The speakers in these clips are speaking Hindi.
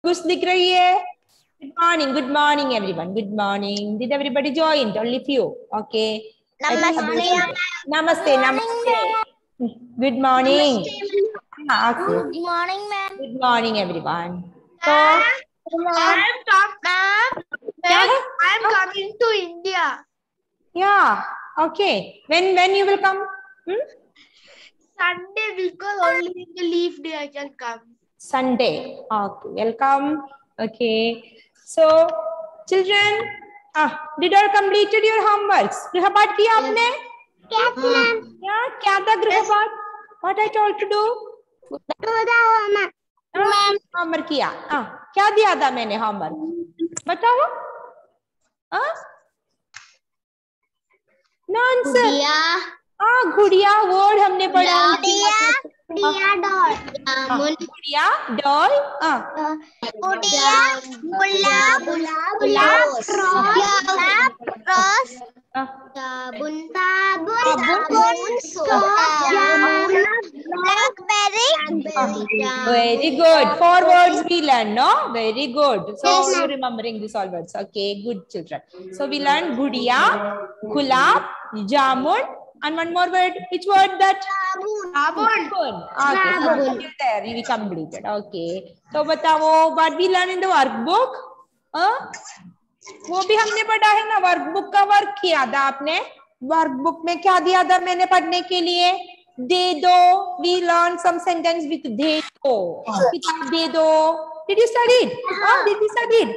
कुछ दिख रही है? Good morning everyone. Good morning. Did everybody join? Only few. Okay. Namaste. Namaste. Namaste. Good morning. Okay. Good morning, ma'am. Good morning everyone. So, I'm coming to India. yeah. Okay. When you will come? Sunday, because only in the leave day I can come. Sunday. Okay. Welcome. Okay. So, children, did you completed your homeworks? गृहपाठ किया आपने? Yes, ma'am. क्या था गृहपाठ? What I told to do? Homework किया. क्या दिया था मैंने होमवर्क? बताओ. नॉनसेंस. गुड़िया वर्ड हमने पढ़ा. गुड़िया डॉल. गुड़िया गुलाब रोज साबुन Very good. 4 words we learn, no? Very good. So you're remembering these all words. Okay, good children. So we learned gudiya, gulab, jamun, and one more word. Which word that? Sabun. Okay, so till there we completed. Okay. So बताओ what we learn in the workbook? वो भी हमने पढ़ा है ना. वर्कबुक का वर्क किया था आपने. वर्कबुक में क्या दिया था मैंने पढ़ने के लिए? दे दो. We learn some sentence with दे दो. किताब दे दो. Did you study it? Did you study it?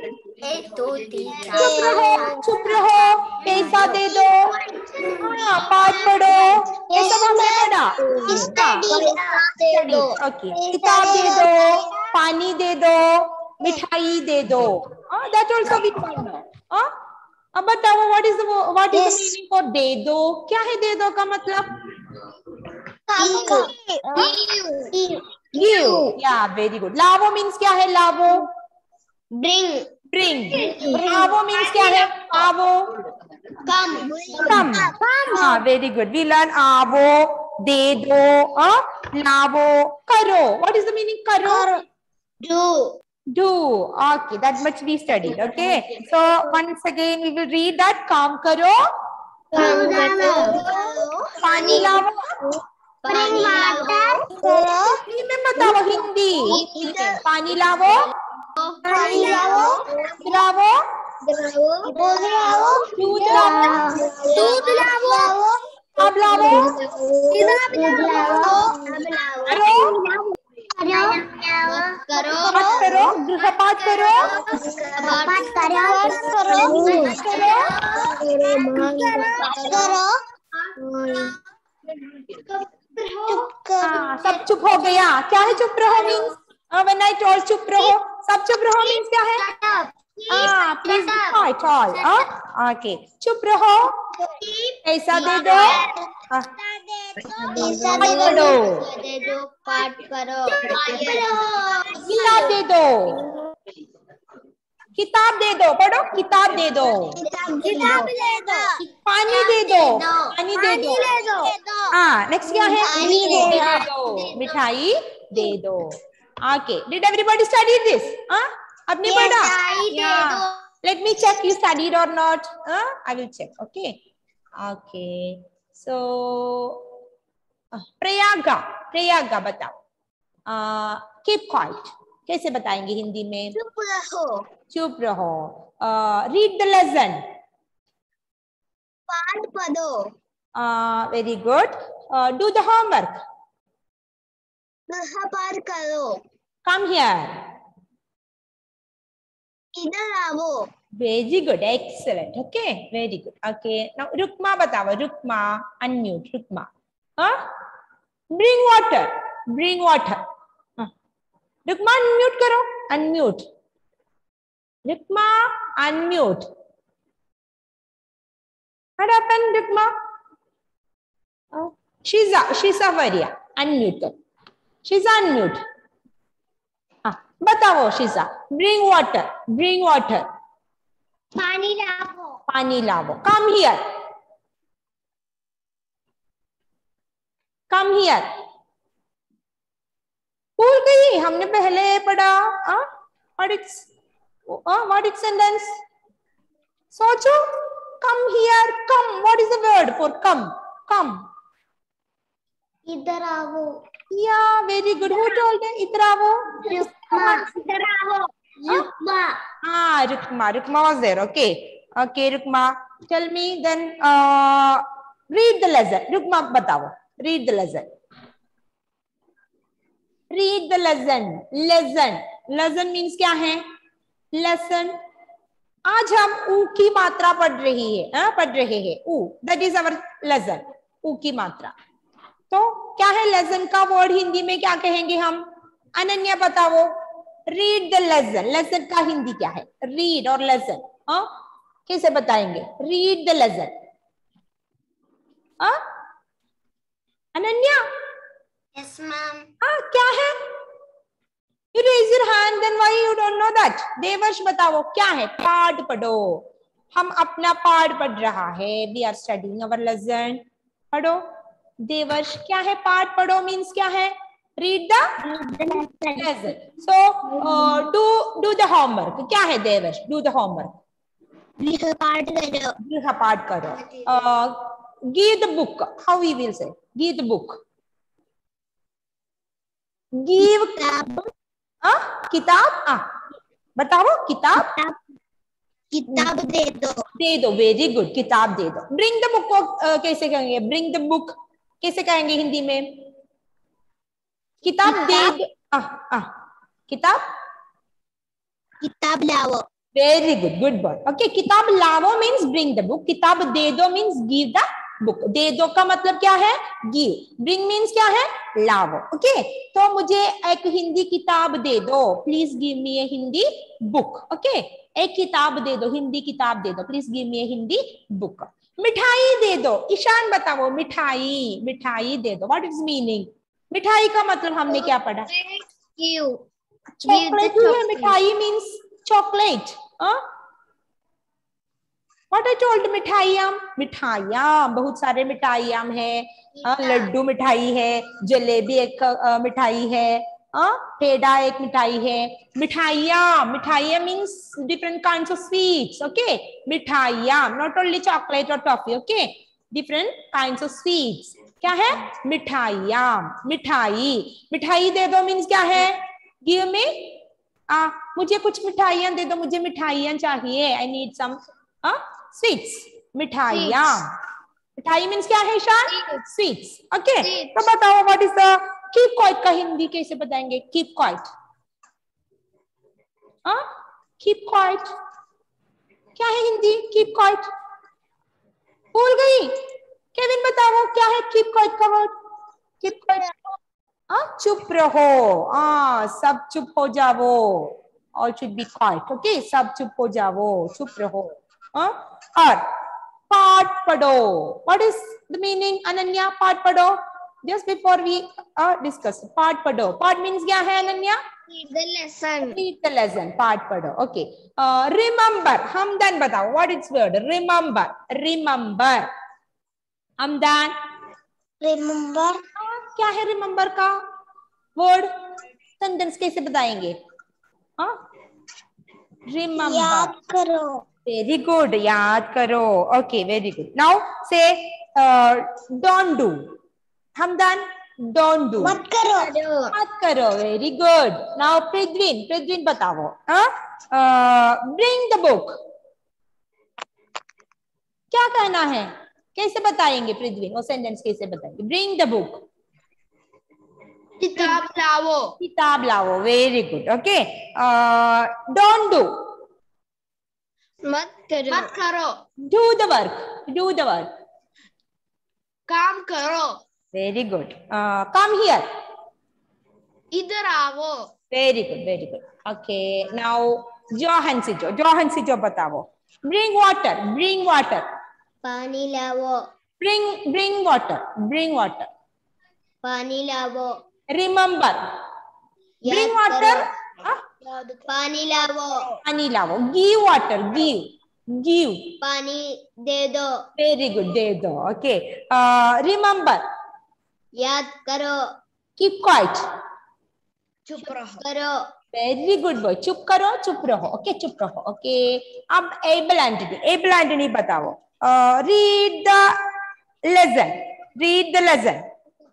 चुप रहो. पैसा दे दो. पाठ पढ़ो. ये सब हमने पढ़ा. ओके. किताब दे दो. पानी दे दो. मिठाई दे दो. That also we learn. अब बताओ what is the meaning for दे दो? क्या है दे दो का मतलब? Give. Yeah, very good. लावो means क्या है? लावो. Bring. आवो means क्या है? आवो. Come. Very good. We learn आवो, दे दो, लावो, करो. What is the meaning करो? Do. Okay, that much we studied. Okay. So once again we will read that. काम करो. पानी लावो. में बताओ हिंदी. पानी लावो. लावो. दूध लावो. अब लावो. करो. गृहपाठ करो. सब चुप हो गया. क्या है चुप रहो मीन्स? When I told चुप रहो, सब चुप रहो मीन्स क्या है? Please be quiet all. Okay. चुप रहो. पैसा दे दो. पाठ करो. किताब दे दो. किताब दे दो. पढ़ो. किताब दे दो. पानी दे दो. पानी दे दो. नेक्स्ट क्या है? दे दो. मिठाई दे दो. Okay. Did everybody study this? आपने पढ़ा? Let me check you studied or not. I will check. Okay. Okay. So Prayaga बताओ. Keep quiet. कैसे बताएंगे हिंदी में? चुप रहो. Read the lesson. पाठ पढ़ो. Very good. Do the homework. गृहपाठ करो. Come here. इधर आओ. Very good. Excellent. Okay. Very good. Okay. Now Rukma बताओ. Rukma. Unmute. Rukma. Bring water. Bring water. Rukma unmute करो. Unmute. Rukma unmute. What happened, Rukma? Shiza Varia. Unmute करो. Shiza unmute. बताओ Shiza. Bring water. Bring water. पानी लाओ. पानी लाओ. Come here. Come here. भूल गई. हमने पहले पढ़ा. what is sentence? सोचो. Come here. Come. What is the word for come? Come. इधर आओ. Yeah, very good. Who told it? इधर आओ. रुक्मा. इधर आओ. Rukma. Rukma. Rukma was there. Okay. Okay, Rukma. Tell me then. Read the lesson. Rukma, बताओ. Read the lesson. Read the lesson. Lesson. Lesson means क्या है? Lesson. आज हम ऊ की मात्रा पढ़ रहे हैं. ऊ. That is our lesson. ऊ की मात्रा. तो क्या है लेसन का वर्ड हिंदी में क्या कहेंगे हम? अनन्या बताओ. Read the lesson. लेसन का हिंदी क्या है? रीड और लेसन. कैसे बताएंगे? Read the lesson. Ananya. Yes ma'am. क्या है? You raise your hand, then why you don't know that? Devarsh बताओ क्या है? पाठ पढ़ो. हम अपना पाठ पढ़ रहा है. We are studying our lesson. पढ़ो. देवर्ष क्या है? पाठ पढ़ो मीन्स क्या है? Read the lesson. So do the homework. क्या है देवर्ष? Do the homework. गृह पाठ करो. गृह पाठ करो. Give the book. How we will say? Give the book. Give किताब. बताओ. किताब. किताब दे दो. दे दो. Very good. किताब दे दो. ब्रिंग द बुक को कैसे कहेंगे? ब्रिंग द बुक कैसे कहेंगे हिंदी में? किताब दे दो. किताब. किताब लाओ. Very good. Good boy. Okay. किताब लाओ मीन्स ब्रिंग द बुक. किताब दे दो मीन्स गिव द बुक. दे दो का मतलब क्या है? गिव. ब्रिंग मीन्स क्या है? लाओ. ओके. तो मुझे एक हिंदी किताब दे दो. Please give me A Hindi book. Okay. एक किताब दे दो. हिंदी किताब दे दो. Please give me A Hindi book. मिठाई दे दो. ईशान बताओ. मिठाई. मिठाई दे दो. What is meaning? मिठाई का मतलब हमने क्या पढ़ा? चॉकलेट ही है. मिठाई means chocolate. What I told? मिठाइयाँ. मिठाइयाँ बहुत सारे मिठाइयाँ है. लड्डू मिठाई है. जलेबी एक मिठाई है. पेड़ा एक मिठाई है. मिठाइयाँ. मिठाइयाँ means different kinds of sweets. Okay. मिठाइयाँ नॉट ओनली चॉकलेट और toffee. Okay. Different kinds of sweets. क्या है? मिठाइयाँ. मिठाई. मिठाई दे दो मीन्स क्या है? Give me. मुझे कुछ मिठाइयाँ दे दो. मुझे मिठाइयाँ चाहिए. I need some sweets. मिठाइयाँ. मिठाई मीन्स क्या है शान? स्वीट्स. ओके. तो बताओ what is the keep quiet का हिंदी कैसे बताएंगे? Keep quiet. कीप क्वाइट क्या है हिंदी? कीप क्वाइट भूल गई? केविन बताओ क्या है कीप क्वाइट का वर्ड? Keep quiet. चुप रहो. सब चुप हो जाओ. All should be quiet. Okay. सब चुप हो जाओ. चुप रहो. और पाठ पढ़ो. What is the meaning Ananya? पाठ पढ़ो. Just before we discuss. पाठ पढ़ो. पाठ मीन्स क्या है Ananya? Read the lesson. Read the lesson. पाठ पढ़ो. ओके. रिमेम्बर. हमदन बताओ. What is word? Remember. Remember. Hamdan. Remember. क्या है रिमेम्बर का वर्ड? सेंटेंस कैसे बताएंगे? रिमेम्बर. याद करो. Very good. याद करो. Okay. Very good. Now say don't do. Hamdan. Don't do. मत करो. मत करो. Very good. Now Prithvin. Prithvin बताओ. Bring the book. क्या कहना है? कैसे बताएंगे पृथ्वीन? वो सेंटेंस कैसे बताएंगे? Bring the book. किताब लाओ. किताब लाओ. Very good. Okay. Don't do. मत करो. मत करो. Do the work. Do the work. काम करो. Very good. Come here. इधर आओ. Very good. Very good. Okay. Now Johan Sijo. Johan Sijo बताओ. Bring water. Bring water. पानी लाओ. Bring water. Bring water. पानी लाओ. रिमेम्बर. Bring water. पानी लाओ. पानी लाओ. Give water. गिव. गिव. पानी दे दो. Very good. दे दो. ओके. रिमेम्बर. याद करो. Keep quiet. चुप रहो. करो. Very good boy. चुप करो, चुप रहो. ओके, चुप रहो. ओके, अब एबल एंटनी. एबल एंटनी बताओ. Read the lesson. Read the lesson.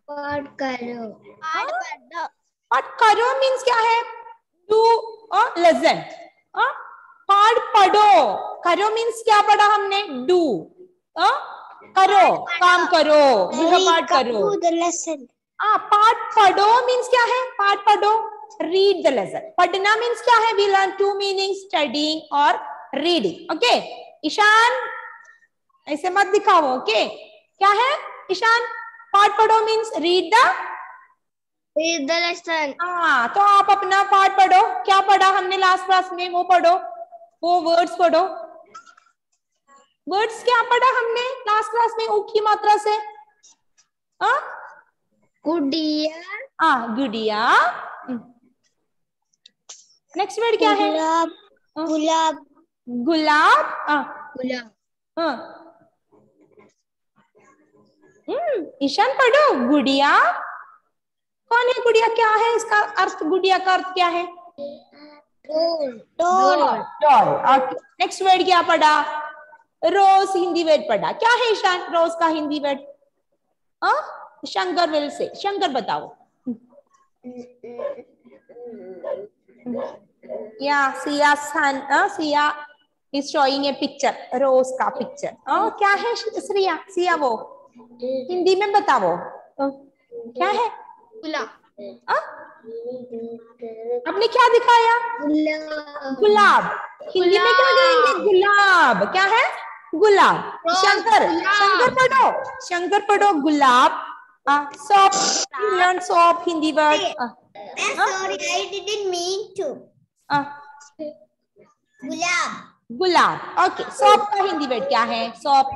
पाठ करो. पाठ करो. पाठ करो मीन्स क्या है? Do lesson. पाठ पढ़ो. करो मीन्स क्या पढ़ा हमने? डू. करो, काम करो, पाठ करो. पाठ पढ़ो मीन्स क्या है? पाठ पढ़ो. Read the lesson. पढ़ना मीन्स क्या है? We learn to meaning, studying और रीडिंग. ओके ईशान, ऐसे मत दिखाओ. ओके क्या है ईशान? पाठ पढ़ो मीन्स रीड द लेसन. हाँ, तो आप अपना पाठ पढ़ो. क्या पढ़ा हमने लास्ट क्लास में? वो पढ़ो, वो वर्ड्स पढ़ो. वर्ड्स क्या पढ़ा हमने लास्ट क्लास में? ऊ की मात्रा से. गुड़िया. गुड़िया. नेक्स्ट वर्ड क्या है? गुलाब. गुलाब. गुलाब. ईशान पढ़ो. गुड़िया. कौन है गुड़िया? क्या है इसका अर्थ? गुड़िया का अर्थ क्या है? डॉल. नेक्स्ट वर्ड क्या पढ़ा? रोज हिंदी वर्ड पढ़ा. क्या है ईशान रोज का Hindi word? Shankar will say. Shankar बताओ. या सिया सन. Siya is showing a picture. Rose का पिक्चर. क्या है श्रिया? सिया वो हिंदी में बताओ. क्या है? आपने क्या दिखाया? गुलाब. हिंदी में क्या कहेंगे? गुलाब. क्या है? गुलाब. शंकर. शंकर पढ़ो. शंकर पढ़ो. गुलाब. Soap. Learn soap Hindi word. Sorry, I didn't mean to. गुलाब. गुलाब. ओके, सोप का हिंदी वर्ड क्या है? सोप.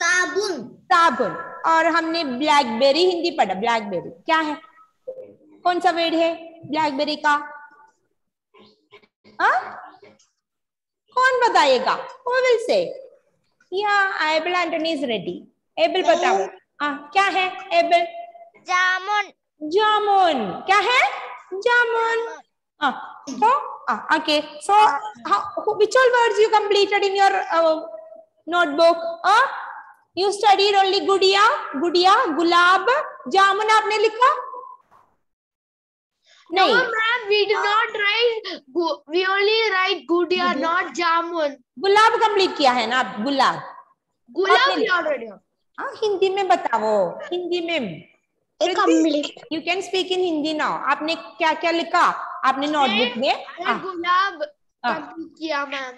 साबुन. साबुन. और हमने ब्लैकबेरी हिंदी पढ़ा. ब्लैकबेरी क्या है? कौन सा वर्ड है ब्लैकबेरी का? कौन बताएगा? Who will say? Able Antony is ready. Able बताओ. क्या है एबल? जामुन. जामुन. क्या है? जामुन. Okay, so which all words you completed in your notebook? You studied only गुड़िया, गुड़िया, गुलाब, जामुन आपने लिखा? No, ma'am, we do not write. We only write गुड़िया, not जामुन. गुलाब कंप्लीट किया है ना आप? गुलाब. गुलाब we already have. हिंदी में बताओ. हिंदी में You can speak in Hindi now. आपने क्या क्या लिखा आपने नोटबुक में? गुलाब कंप्लीट किया मैम.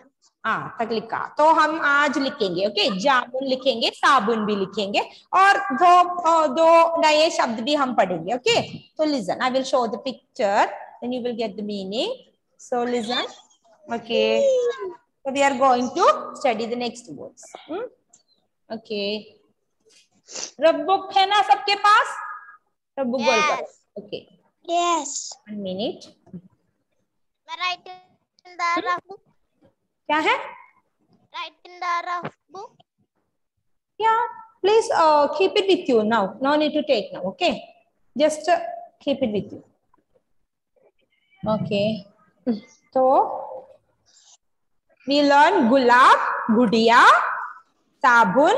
तक लिखा. तो हम आज लिखेंगे. ओके, जामुन लिखेंगे, साबुन भी लिखेंगे और दो नए शब्द भी हम पढ़ेंगे. ओके, तो listen, I will show the picture then you will get the meaning. So listen. Okay, so we are going to study the next words. Okay, rough book है ना सबके पास? रफ बुक बोल कर. Okay, Yes. 1 minute. मैं write in the rough book. क्या है? Write in the rough book. Yeah, please keep it with you now. No need to take now. Okay, just keep it with you. Okay, so we learn गुलाब, गुड़िया, साबुन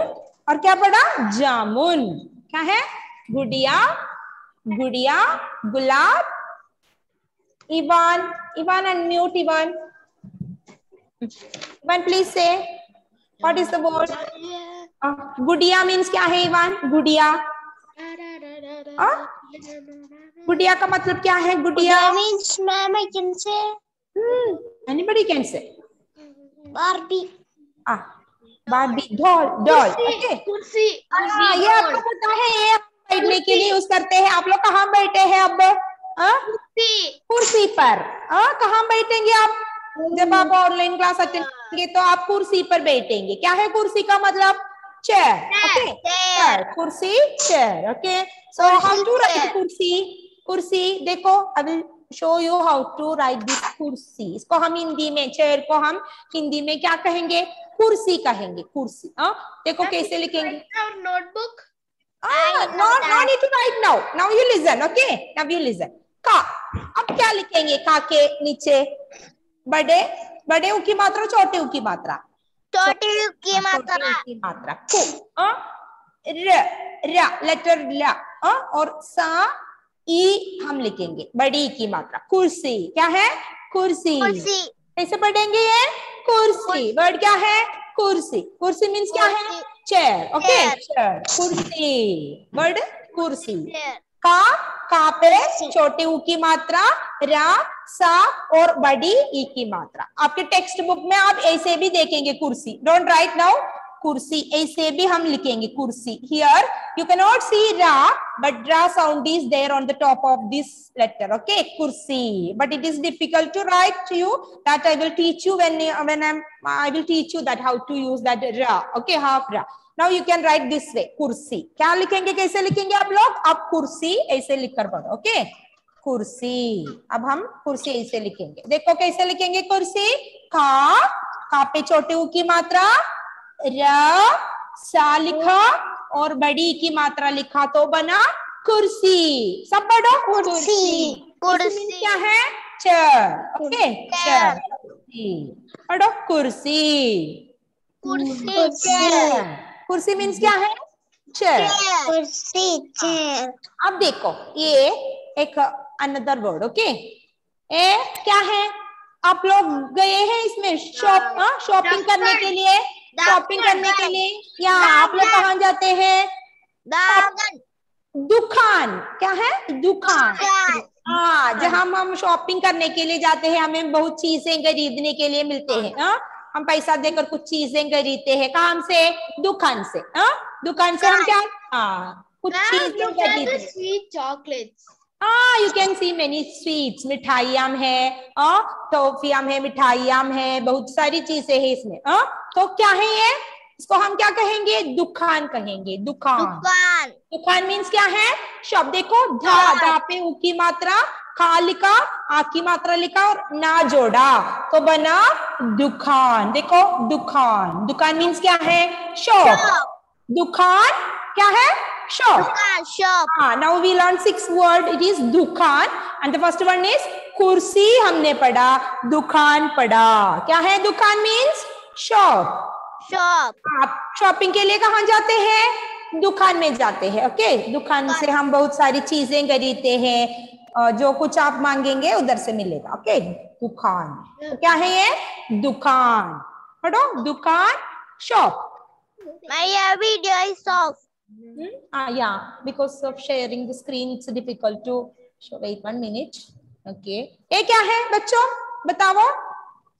और क्या पढ़ा? जामुन. क्या है? गुड़िया, गुड़िया, गुलाब. Ivan unmute Ivan. Ivan please say what is the word? गुड़िया means क्या है Ivan? गुड़िया. गुड़िया का मतलब क्या है? गुड़िया means ma'am I can say. Anybody can say. Barbie. Barbie, doll. Okay. कुर्सी. ये आपको पता है ये बैठने के लिए यूज करते हैं. आप लोग कहाँ बैठे हैं अब? कुर्सी पर. कहाँ बैठेंगे आप? जब आप ऑनलाइन क्लास अटेंड करेंगे तो आप कुर्सी पर बैठेंगे. क्या है कुर्सी का मतलब? चेयर. Okay, chair. कुर्सी, chair. Okay, so how to write कुर्सी? कुर्सी देखो, I will show you how to write this कुर्सी. इसको हम हिंदी में, चेयर को हम हिंदी में क्या कहेंगे? कुर्सी कहेंगे. कुर्सी. देखो कैसे लिखेंगे. Notebook. No need to write now. Now you listen. Okay, now you listen. का। अब क्या लिखेंगे का के नीचे? बड़े बड़े ऊ की मात्रा, छोटे ऊ की मात्रा? छोटी ऊ की छोटे मात्रा। ऊ की मात्रा कु। र लेटर ल और सा ई हम लिखेंगे बड़ी ई की मात्रा। कुर्सी क्या है? कुर्सी। कुर्सी। कैसे पढ़ेंगे ये? कुर्सी। वर्ड क्या है? कुर्सी। कुर्सी मीन्स क्या है? चेयर। ओके, चेयर, कुर्सी। वर्ड कुर्सी। का पे छोटे ऊ की मात्रा, रा सा और बड़ी ई की मात्रा। आपके टेक्स्ट बुक में आप ऐसे भी देखेंगे कुर्सी। डोंट राइट नाउ कुर्सी, ऐसे भी हम लिखेंगे कुर्सी। Here you cannot see ra, but ra sound is there on the top of this letter. Okay, kursi. But it is difficult to write to you. That I will teach you I will teach you that how to use that ra. Okay, half ra. Now you can write this way, kursi. क्या लिखेंगे, कैसे लिखेंगे आप लोग? आप कुर्सी ऐसे लिखकर पढ़ो। ओके, कुर्सी। अब हम कुर्सी ऐसे लिखेंगे। देखो कैसे लिखेंगे कुर्सी। का पे छोटे ऊ की मात्रा, र सा लिखा और बड़ी की मात्रा लिखा तो बना कुर्सी। सब पढ़ो, कुर्सी। कुर्सी क्या है? चेयर। Okay, chair. पढ़ो कुर्सी। कुर्सी। कुर्सी मीन्स क्या है? चेयर। कुर्सी, चेयर। अब देखो ये एक अनदर वर्ड। ओके, ए क्या है? आप लोग गए हैं इसमें शॉपिंग करने के लिए? शॉपिंग करने के लिए या आप लोग कहाँ जाते हैं? दुकान। क्या है? दुकान। हाँ, जहाँ हम शॉपिंग करने के लिए जाते हैं, हमें बहुत चीजें खरीदने के लिए मिलते हैं। हम पैसा देकर कुछ चीजें खरीदते हैं। कहाँ से? दुकान से। दुकान से हम क्या कुछ चीजें खरीदते। Sweet chocolates. You can see many sweets. मिठाइयाँ है, टॉफियाँ है, मिठाइयाँ है, बहुत सारी चीजें हैं इसमें। तो क्या है ये? इसको हम क्या कहेंगे? दुकान कहेंगे। दुकान। दुकान मीन्स क्या है? शॉप। देखो धा पे ऊ की मात्रा, खा लिखा, आ की मात्रा लिखा और ना जोड़ा तो बना दुकान। देखो दुकान। दुकान मीन्स क्या है? शॉप। दुकान क्या है? Shop. Shop. Now we learn 6 word. It is दुकान and the first one is कुर्सी हमने पढ़ा, दुकान पढ़ा। क्या है? दुकान means shop. Shop. आप शॉपिंग के लिए कहाँ जाते हैं? दुकान में जाते हैं। ओके, दुकान से हम बहुत सारी चीजें खरीदते हैं। जो कुछ आप मांगेंगे उधर से मिलेगा। ओके, दुकान। तो क्या है ये? दुकान। पढ़ो दुकान, shop. My video is off. Yeah, because of sharing the screen it's difficult to show. Wait 1 minute. Okay, ये क्या है बच्चों? बताओ।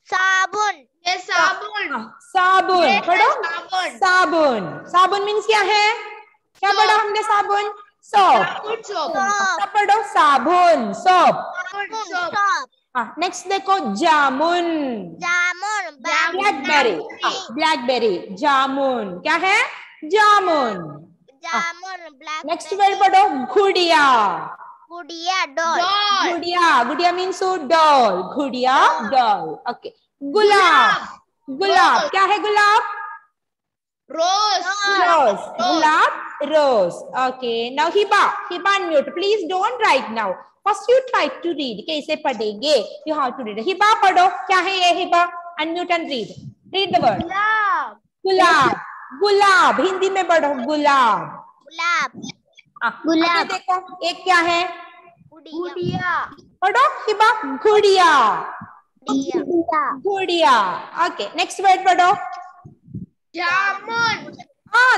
साबुन। ये साबुन। साबुन। पढ़ो साबुन। साबुन। साबुन मीन्स क्या है? क्या पढ़ा हमने? साबुन, सोप। सब पढ़ो साबुन, सोप। नेक्स्ट देखो जामुन। जामुन। ब्लैकबेरी। ब्लैकबेरी, जामुन। क्या है? जामुन। जामुन। ब्लैक। नेक्स्ट वर्ड पढ़ो गुड़िया। गुड़िया, डॉल। गुड़िया। गुड़िया मीन्स डॉल। गुड़िया, डॉल। ओके, गुलाब। गुलाब क्या है? गुलाब, रोज। रोज। गुलाब, rose. Okay, now Hiba. Hiba unmute please, don't write now. First you try to read. कैसे पढ़ेंगे? You how to read. Hiba पढ़ो। क्या है ये? Hiba unmute and read. Read the word. गुलाब। गुलाब। गुलाब हिंदी में पढ़ो, गुलाब। गुलाब। गुलाब। देखो एक क्या है? गुड़िया। पढ़ो हिबा, गुड़िया। गुड़िया। ओके, नेक्स्ट वर्ड पढ़ो। जामुन।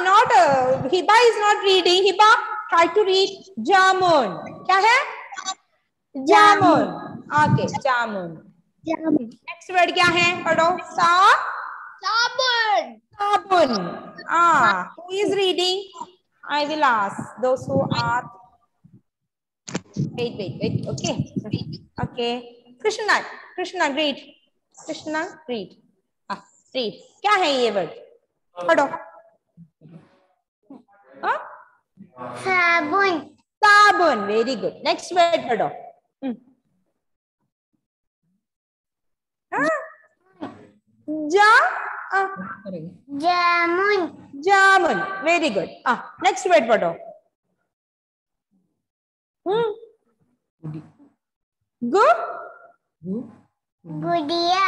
Not Hiba is not reading. Hiba try to read जामुन। क्या है? जामुन। ओके, जामुन। नेक्स्ट वर्ड क्या है? पढ़ो साबुन। साबुन। Who is reading? I will ask those who are. Wait. Okay. Krishna, read. Krishna, read. Read. क्या है ये वर्ड? पढ़ो। साबुन। साबुन। Very good. नेक्स्ट वर्ड पढ़ो। जामुन। जामुन। Very good. नेक्स्ट वर्ड पढ़ो। गु गुड़िया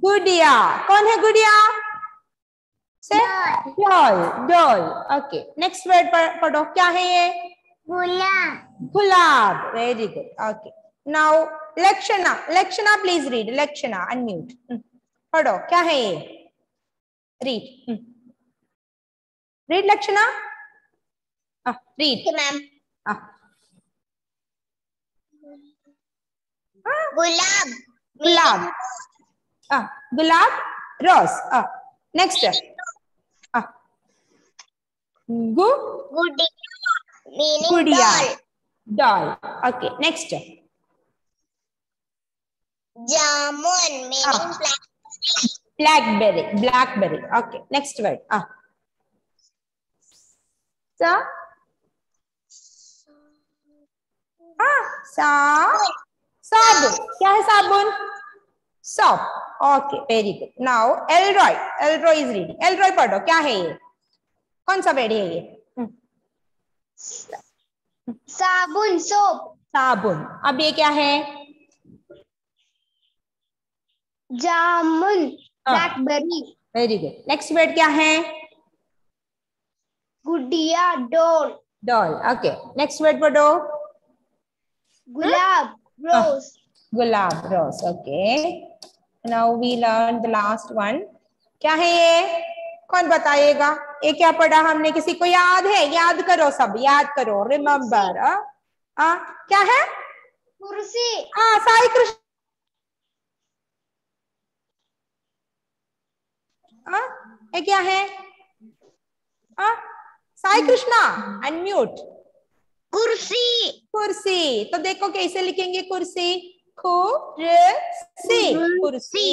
गुड़िया। कौन है गुड़िया? Say doll doll. Okay next word पढ़ो, क्या है ये? गुलाब गुलाब। Very good. Okay now Lakshana. Lakshana please read. Lakshana unmute. पढ़ो क्या है ये? Read read Lakshana. Read. Ma'am. गुलाब गुलाब। गुलाब रोज। नेक्स्ट गुड़िया मीनिंग गुड़िया डॉल। डॉल। ओके नेक्स्ट जामुन meaning blackberry. Blackberry. Okay next word साबुन। क्या है साबुन? Soap. Okay very good. Now Elroy. Elroy is reading. Elroy पढ़ो क्या है ये? कौन सा वर्ड है ये? साबुन सोप। साबुन। अब ये क्या है? जामुन blackberry. Very good. Next word क्या है? गुड़िया doll. Doll. Okay next word पढ़ो। गुलाब रोज। गुलाब rose. Okay now we learn the last one. क्या है ये? कौन बताएगा? ये क्या पढ़ा हमने? किसी को याद है? याद करो, सब याद करो। रिमेम्बर। क्या है? कुर्सी। साई कृष्ण। ये क्या है? साई कृष्णा अनम्यूट। कुर्सी। कुर्सी। तो देखो कैसे लिखेंगे कुर्सी? कुर्सी। कुर्सी।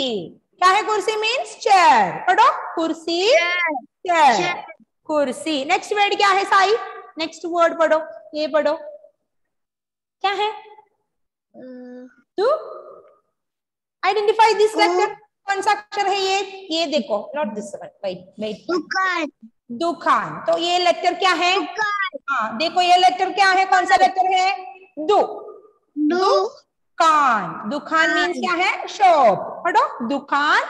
क्या है कुर्सी? Means chair. पढ़ो कुर्सी चेयर कुर्सी। नेक्स्ट वर्ड क्या है साई? नेक्स्ट वर्ड पढ़ो, ये पढ़ो क्या है? To identify this letter. कौन सा अक्षर है ये? ये देखो, not this one. Wait wait. दुकान। दुकान। तो ये लेटर क्या है? हाँ देखो ये लेटर क्या है? कौन सा लेटर है? दु। दुकान। दुकान मीन्स क्या है? शॉप। पढ़ो दुकान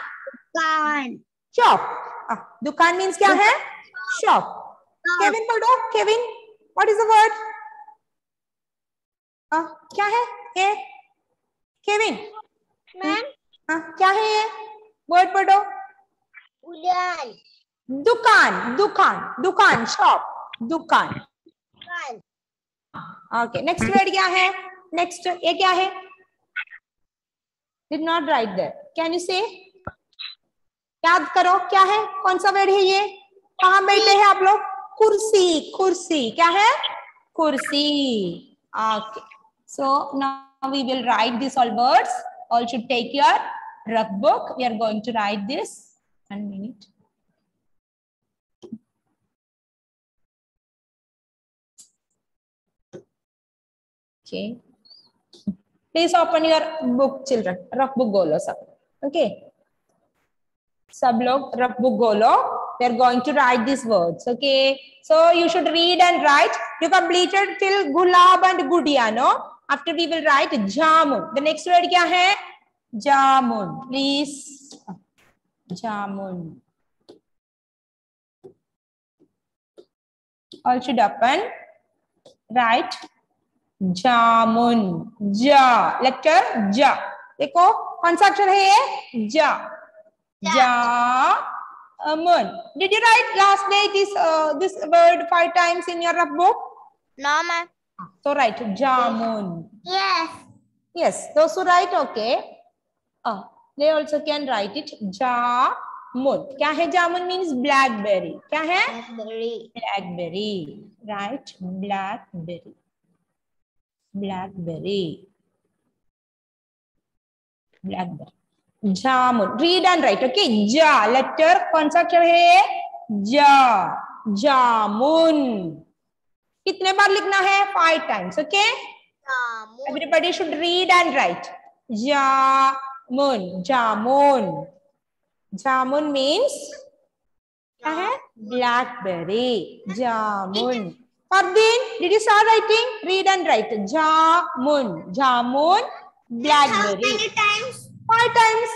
शॉप। दुकान मीन्स क्या है? शॉप। केविन पढ़ो। Kevin what is the word? क्या है ये? केविन क्या है ये? वर्ड पढ़ो। दुकान। दुकान। दुकान शॉप। दुकान। ओके नेक्स्ट वर्ड क्या है? नेक्स्ट ये क्या है? Did not right that. Can you से? याद करो क्या है? कौन सा वर्ड है ये? कहाँ बैठे हैं आप लोग? कुर्सी। कुर्सी। क्या है? कुर्सी। Okay so now we will write this all words. All should take your rough book. We are going to write this. 1 minute. Okay. Please open your book, children. Rough book golo sab. Okay. Sab log rough book golo. We are going to write these words. Okay. So you should read and write. You completed till gulab and gudiya, no? After we will write jamun. The next word kya hai? Jamun. Please. Jamun. All should open. Write. जामुन। जा लेटर जा। देखो कौन सा अक्षर है ये? जा। जामुन। Did you write last day this word 5 times in your rough book? No, ma'am. So write jamun. Yes. Yes, those who write okay. They also can write it jamun. क्या है जामुन? Means blackberry. क्या है? Blackberry. Right? Blackberry. Blackberry. Blackberry. Jamun. Read and write. Okay. Ja letter. कौन सा अक्षर है? जा। जामुन। कितने बार लिखना है? 5 times. Okay. Everybody should read and write. Jamun. Jamun. Jamun means क्या है? Blackberry. Jamun. Fardeen, did you start writing? Read and write. Jamun. Jamun blackberry. Many times? 5 times.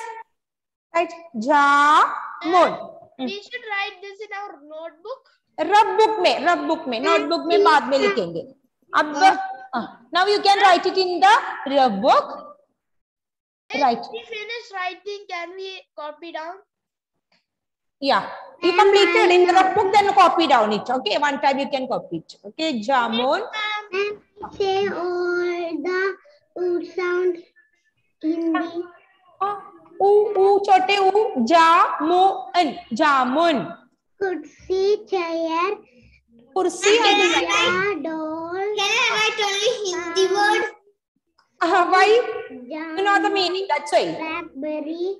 Right? Jamun. We should write this in our notebook. रब बुक में नोटबुक में बाद में लिखेंगे. अब now you can write it in the rub book. Right. If we finish writing, can we copy down? Yeah, you completed in the rub book, then copy down it. Okay, one time you can copy it. Okay, jamun. Say all the sound in the छोटे ऊ जामुन जामुन. kursi, chair, कुर्सी. doll. Can I write only Hindi word? Why? You know the meaning. That's why. Blackberry.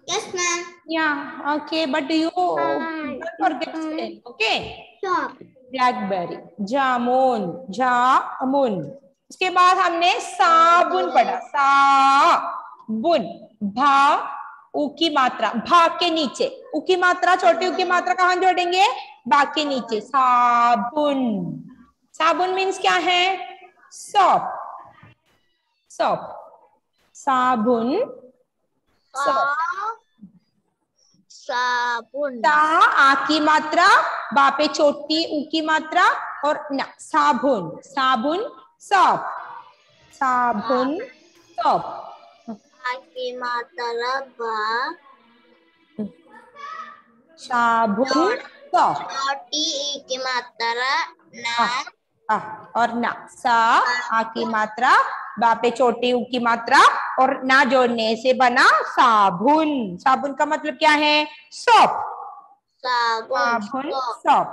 Yes, ma'am. Yeah. Okay, but you don't forget to say. Okay. Shop. Blackberry. जामुन जामुन. उसके बाद हमने साबुन पढ़ा. साबुन. भा ऊ की मात्रा भा के नीचे ऊ की मात्रा छोटी ऊ की मात्रा कहाँ जोड़ेंगे? बा के नीचे. साबुन. साबुन मीन्स क्या है? सोप. सोप. साबुन. साबुन. ता आ की मात्रा बा पे छोटी ऊ की मात्रा और ना. साबुन. साबुन. सोप. साबुन. सोप. की मात्रा बा. साबुन. सोप. छोटी ई की मात्रा ना. और ना. सा आ की मात्रा बा पे छोटी ऊ की मात्रा और ना जोड़ने से बना साबुन. साबुन का मतलब क्या है? सोप. साबुन. Soap.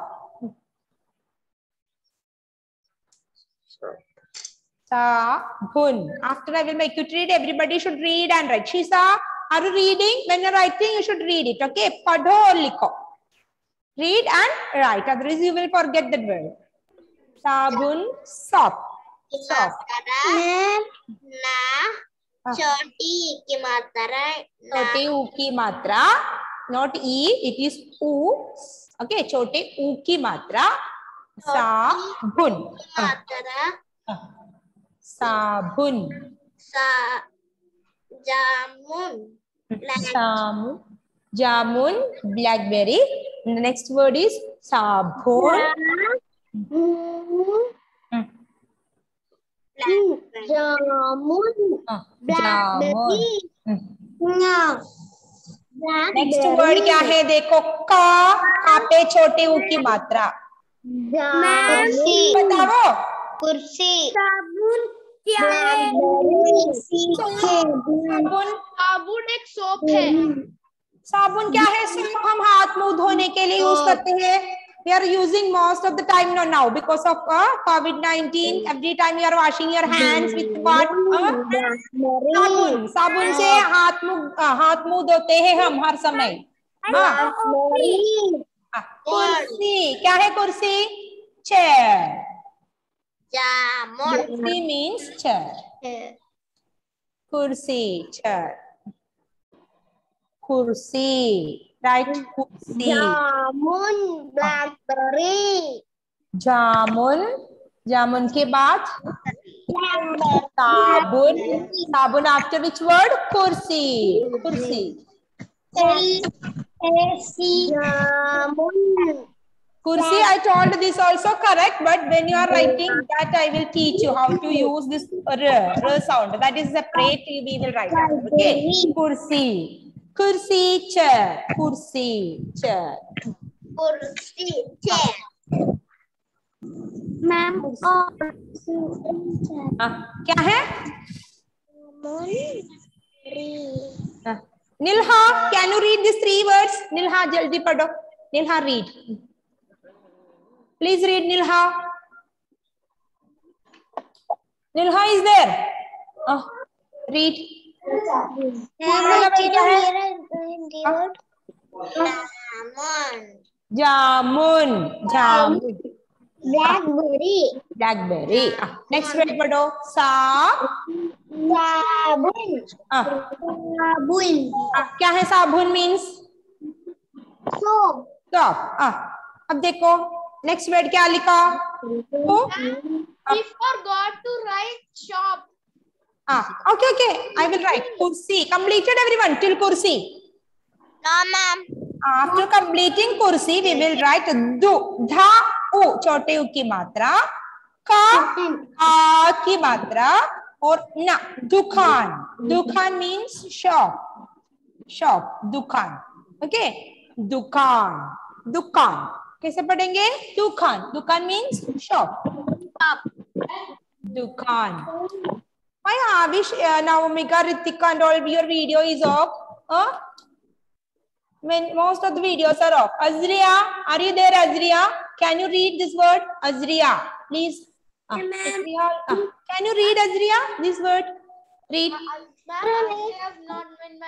Sabun. After I will make you read. Everybody should read and write. Shisa, are you reading? When you're writing, you should read it. Okay. Padho or likho. Read and write. Otherwise, you will forget that word. Sabun. Soap. Soap. ना. छोटी की मात्रा. छोटे ऊ की मात्रा. Not e. It is u. Okay. छोटे ऊ की मात्रा. साबुन. मात्रा. साबुन. जामुन. Jamun. Jamun. Blackberry. And the next word is sabun. Jamun. Jamun. Blackberry. Next word क्या है? देखो. का पे छोटे ऊ की मात्रा. कुर्सी. बताओ. कुर्सी. साबुन. साबुन एक सोप है. साबुन क्या है? सोप हम हाथ मुंह धोने के लिए यूज करते हैं. We are using most of the time now because of COVID-19. Every time you are washing your hands with what? साबुन. साबुन से हाथ मुंह धोते हैं हम हर समय. कुर्सी. क्या है कुर्सी? चेयर. कुर्सी means chair. कुर्सी. chair. कुर्सी. Right? कुर्सी. जामुन. ब्लैकबेरी. जामुन. जामुन के बाद साबुन. साबुन after which word? कुर्सी. कुर्सी. जामुन. Kursi, I told this also correct, but when you are writing that, I will teach you how to use this r sound. That is separate. We will write down. Okay. Kursi. Kursi, chair. Kursi, chair. कुर्सी. chair. मैम क्या है? Nilha, can you read these 3 words? Nilha, jaldi padho. Nilha, read. Please read, Nilha. Nilha is there. Read. Jamun. Jamun. Blackberry. Blackberry. Next word padho. साबुन. साबुन. क्या है साबुन means? सोप. Soap. अब देखो नेक्स्ट वर्ड क्या लिखा? We forgot to write shop. Okay. I will write kursi. Completed everyone till kursi. No, ma'am. After completing kursi, we will write du, dha, u, छोटे u की मात्रा, का, आ की मात्रा और ना, दुकान. दुकान means shop. Shop, दुकान. Okay, दुकान. दुकान. कैसे पढ़ेंगे? दुकान. दुकान means shop. दुकान. Why Avish, Naumika, Ritika and all your video is off? When most of the videos are off. Azria, are you there, Azria? Can you read this word? Azria, please. Azria, can you read, Azria, this word? Read. Ma'am, I have not been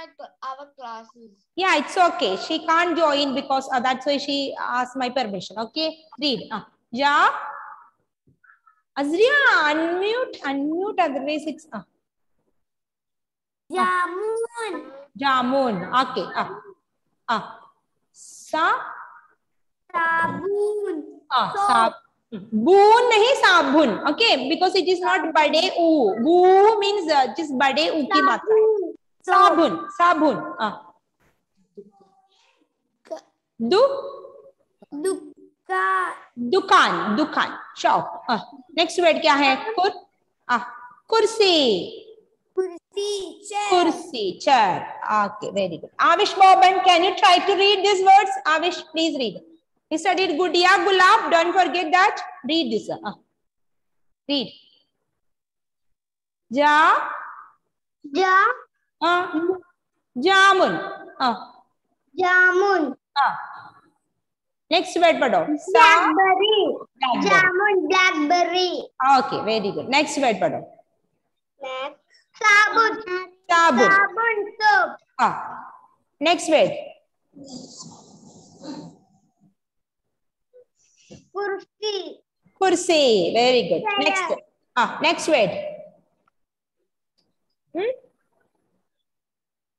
our classes. Yeah, it's okay. She can't join because that's why she asked my permission. Okay, read. Ja. Azria, unmute. Otherwise, it's Jamun. Jamun. Okay. Sabun. Boon nahi sabun. Okay, because it is not bade u. Bu means just bade u ki matra. Sabun. दुकान. Shop. Next word क्या है? कुर्सी. Kursi, chair. Okay, very good. Avish Boban, can you try to read these words? Avish, please read. He studied Gudiya, Gulab. Don't forget that. Read this. Read. Jamun. Jamun. Next word padho. Blackberry. Jamun, blackberry. Okay, very good. Next word padho. Next. Sabun. Soap. Next word. Kursi. Very good. Chair. Next word.